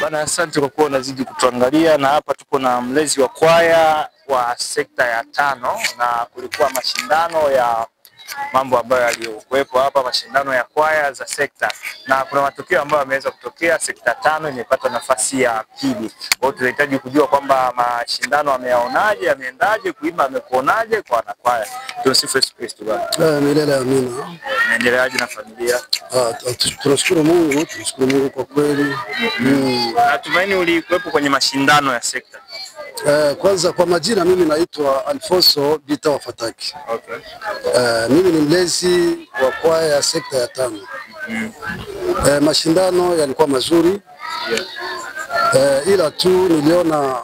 Bana, asante kwa kuwa unazidi kutuangalia, na hapa tuko na mlezi wa kwaya wa sekta ya 5 na kulikuwa mashindano ya mambo ambayo yaliokuwepo hapa, mashindano ya kwaya za sekta, na kuna matokeo ambayo yameweza kutokea. Sekta 5 imepata nafasi ya pili. Kwa hiyo tunahitaji kujua kwamba mashindano ameyaonaje, ameendaje, kuimba amekuonaje kwa wanakwaya. Tumsifu Yesu Kristo bwana. Milele amina. Naendeleaje na familia? Tunashukuru Mungu, kwa kweli. Natumaini ulikuwepo kwenye mashindano ya sekta. Kwanza kwa majina, mimi naitwa Alfonso Bita wa Fataki. Okay. Mimi ni mlezi wa kwaya ya sekta ya 5. Mashindano yalikuwa mazuri. Ila tu niliona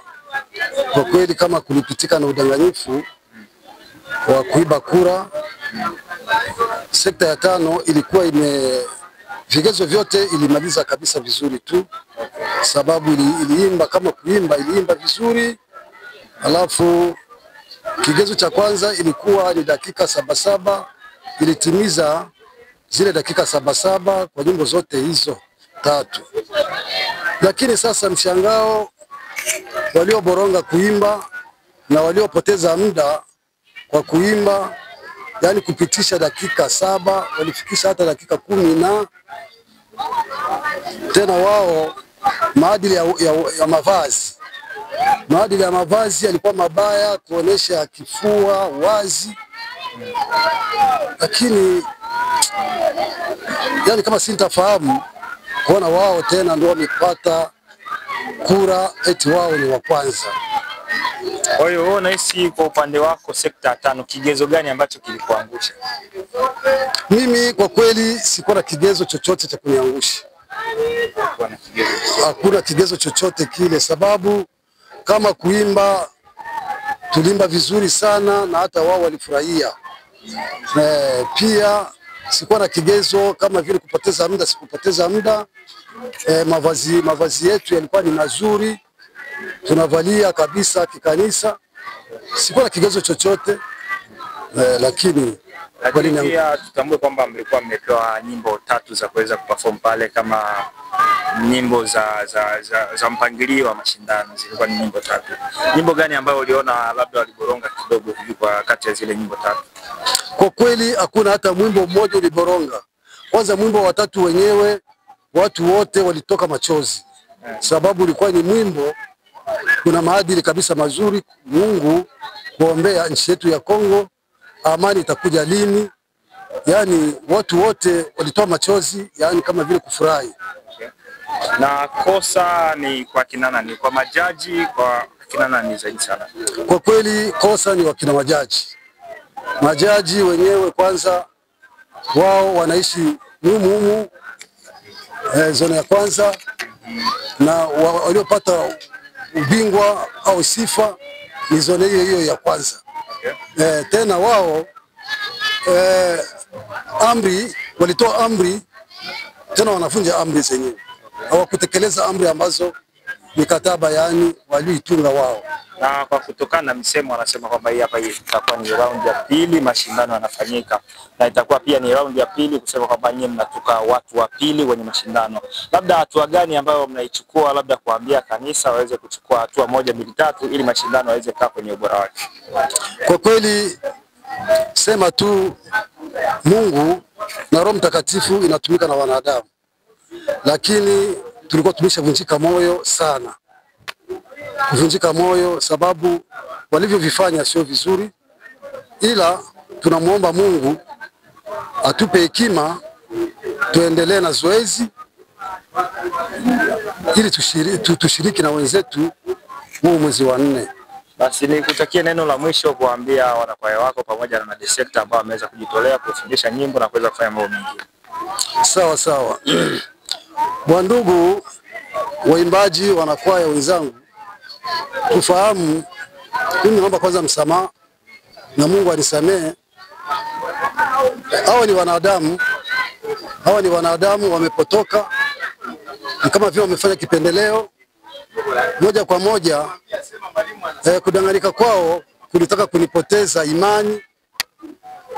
kwa kweli kama kulipitika na udanganyifu wa kuiba kura. Sekta ya 5 ilikuwa vigezo vyote ilimaliza kabisa vizuri tu, sababu iliimba kama kuimba, iliimba vizuri. Alafu kigezo cha kwanza ilikuwa ni dakika 77, ilitimiza zile dakika 77 kwa nyimbo zote hizo 3. Lakini sasa mshangao, walioboronga kuimba na waliopoteza muda kwa kuimba, yani kupitisha dakika 7, walifikisha hata dakika 10, na tena wao maadili ya mavazi yalikuwa mabaya, kuonesha kifua wazi. Lakini yani kama sintafahamu kuona wao tena ndio wamepata kura, eti wao ni wa kwanza. Kwa hiyo unahisi kwa upande wako sekta 5 kigezo gani ambacho kilikuangusha? Mimi kwa kweli sikuwa na kigezo chochote cha kuniangusha. Hakuna kigezo chochote kile, sababu kama kuimba tulimba vizuri sana na hata wao walifurahia. Pia sikuwa na kigezo kama vile kupoteza muda, sikupoteza muda. Mavazi yetu yalikuwa ni mazuri, tunavalia kabisa kikanisa. Sikuwa na kigezo chochote, lakini pia tutambue kwamba mlikuwa mmepewa nyimbo 3 za kuweza kuperform pale kama nyimbo za mpangilio wa mashindano. Zilikuwa ni nyimbo 3. Nyimbo gani ambayo uliona labda waliboronga kidogo hivi kwa kati ya zile nyimbo 3? Kwa kweli hakuna hata mwimbo mmoja uliboronga. Kwanza mwimbo wa 3 wenyewe watu wote walitoka machozi, sababu ulikuwa ni mwimbo kuna maadili kabisa mazuri. Mungu kuombea nchi yetu ya Kongo, amani itakuja lini. Yani watu wote walitoa machozi, yani kama vile kufurahi. Na kosa ni kwa kina nani? Kwa majaji, kwa kina nani zaidi sana? Kwa kweli kosa ni wakina majaji. Majaji wenyewe kwanza wao wanaishi humu zone ya kwanza, na waliopata ubingwa au sifa ni zone hiyo ya kwanza. Tena wao walitoa amri, tena wanafunja amri zenyewe. Hawakutekeleza amri ambazo mikataba yani waliitunga wao. Na kwa kutokana na msemo wanasema kwamba hii hapa itakuwa ni round ya pili mashindano yanafanyika, na itakuwa pia ni round ya pili kusema kwamba nyinyi mnatoka watu wa pili kwenye mashindano. Labda hatua gani ambayo mnaichukua, labda kuambia kanisa waweze kuchukua hatua 1, 2, 3 ili mashindano yaweze kaa kwenye ubora wake? Kwa kweli sema tu Mungu na Roho Mtakatifu inatumika na wanadamu, lakini tulikuwa tumeshavunjika moyo sana. Kuvunjika moyo sababu walivyovifanya sio vizuri, ila tunamuomba Mungu atupe hekima tuendelee na zoezi ili tushiriki na wenzetu huu mwezi wa 4. Basi nikutakie neno la mwisho kuambia wanakwaya wako pamoja na madesekta ambao wameweza kujitolea kufundisha nyimbo na kuweza kufanya mambo mengine. Sawa. Wandugu waimbaji, wanakwaya wenzangu, tufahamu, mimi naomba kwanza msamaha na Mungu anisamehe. Hawa ni wanadamu wamepotoka, ni kama vile wamefanya kipendeleo moja kwa moja. Kudanganyika kwao kulitaka kunipoteza imani,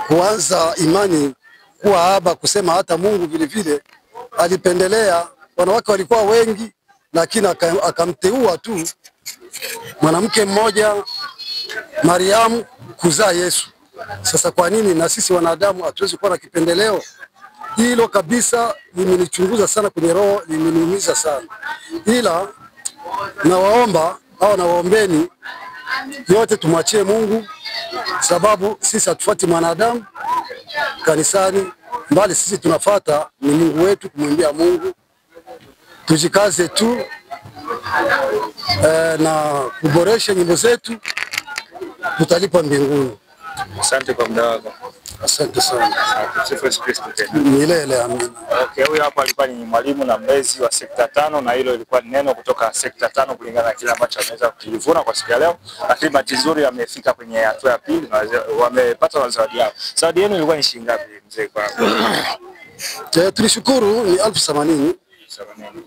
kuanza imani kuwa haba, kusema hata Mungu vile vile alipendelea. Wanawake walikuwa wengi, lakini akamteua tu mwanamke mmoja Mariamu kuzaa Yesu. Sasa kwa nini na sisi wanadamu hatuwezi kuwa na kipendeleo? Hilo kabisa limenichunguza sana kwenye roho, limeniumiza sana. Ila nawaomba au nawaombeni yote tumwachie Mungu, sababu sisi hatufuati mwanadamu kanisani, mbali sisi tunafuata ni Mungu wetu, kumwimbia Mungu. Tujikaze tu na kuboresha nyimbo zetu, tutalipa mbinguni. Asante kwa muda wako. Asante sana. Sifa Yesu Kristo tena. Milele amina. Okay, huyu hapa alikuwa ni mwalimu na mlezi wa sekta 5, na hilo ilikuwa ni neno kutoka sekta 5 kulingana na kile ambacho ameweza kukivuna kwa siku ya leo. Lakini bahati nzuri amefika kwenye hatua ya pili na wamepata zawadi yao. Zawadi yenu ilikuwa ni shilingi ngapi mzee kwa hapo? Tulishukuru ni 1080.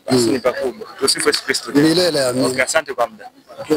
Basi ni pakubwa. Tusifu Yesu Kristo. Milele amina. Okay, asante kwa muda. Okay.